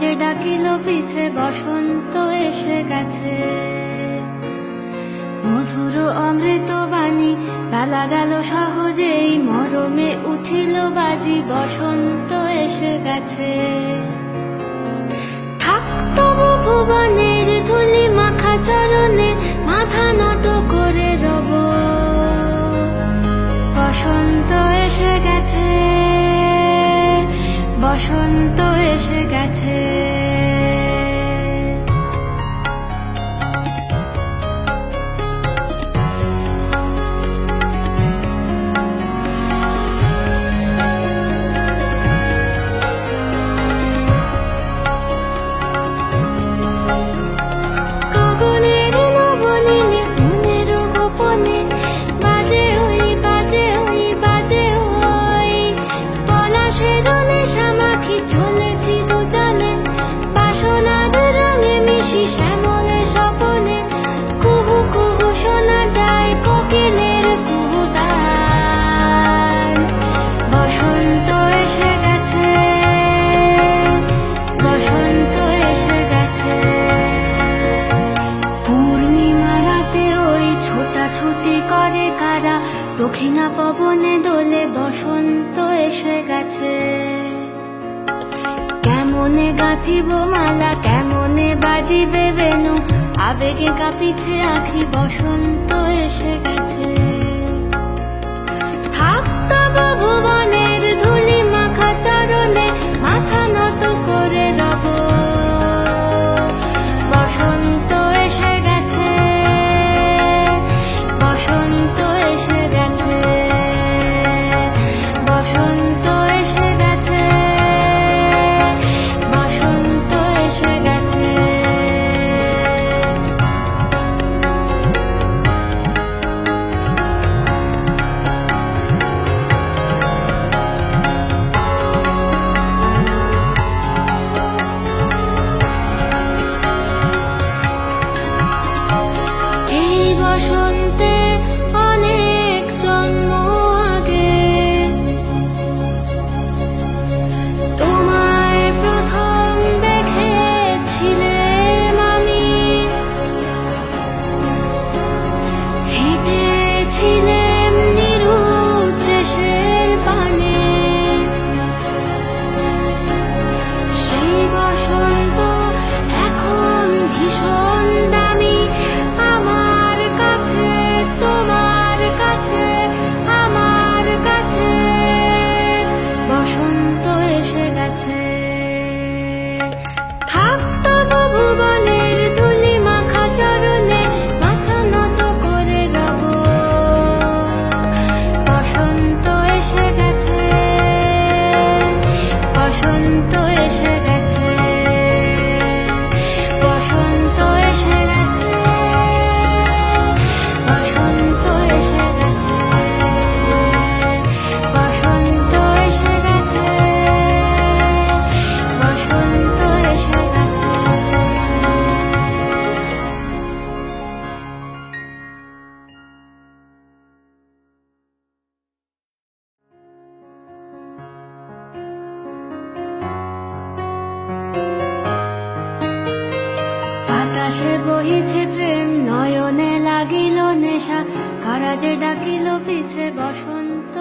যে ডাকিল পিছে বসন্ত এসে গেছে। মধুর অমৃত বাণী বেলা গেল সহজেই, মরমে উঠিল বাজি বসন্ত এসে গেছে। থাক তবু ভুবনের ধুলি মাখা চরণে, মাথা নত করে রব। বসন্ত এসে গেছে, বসন্ত এসে গেছে। গগনের নবনীলে মনের গোপনে বাজে ওই বাজে ওই বাজে ওই। পলাশের নেশা মাখি চলেছি দুজনে, বাসনার রঙে মিশি শ্যামলে স্বপনে। কুহু কুহু শোনা যায় কোকিলের কুহুতান। বসন্ত এসে গেছে, বসন্ত এসে গেছে। পূর্ণিমা রাতে ওই ছোটাছুটি করে কারা, দক্ষিণা পবনে দোলে বসন্ত এসে গেছে। কেমনে গাঁথিব মালা, কেমনে বাজিবে বেনু, আবেগে কাঁপিছে আঁখি বসন্ত এসে গেছে। থাক তবু ভুবনের ধুলি মাখা চরণে, মাথা নত করে রব। বসন্ত এসে গেছে, বসন্ত এসে গেছে, বসন্ত এসে গেছে, বসন্ত এসে গেছে। এই বসন্তে অনেক জন্ম আগে তোমার প্রথম দেখেছিলাম আমি। হেঁটেছিলাম নিরুৎ দেশের পানে, সেই বসন্ত এখন ভীষণ দামি আমার কাছে, তোমার কাছে, আমার কাছে। বসন্ত এসে গেছে। থাক তবু ভুবনের ধুলি মাখা চরণে, মাথা নত করে রব। বসন্ত এসে গেছে, বসন্ত এসে গেছে, বসন্ত এসে গেছে, বসন্ত এসে গেছে, বসন্ত এসে গেছে, বসন্ত এসে গেছে। বাতাসে বহিছে প্রেম, নয়নে লাগিল নেশা, কারা যে ডাকিল পিছে বসন্ত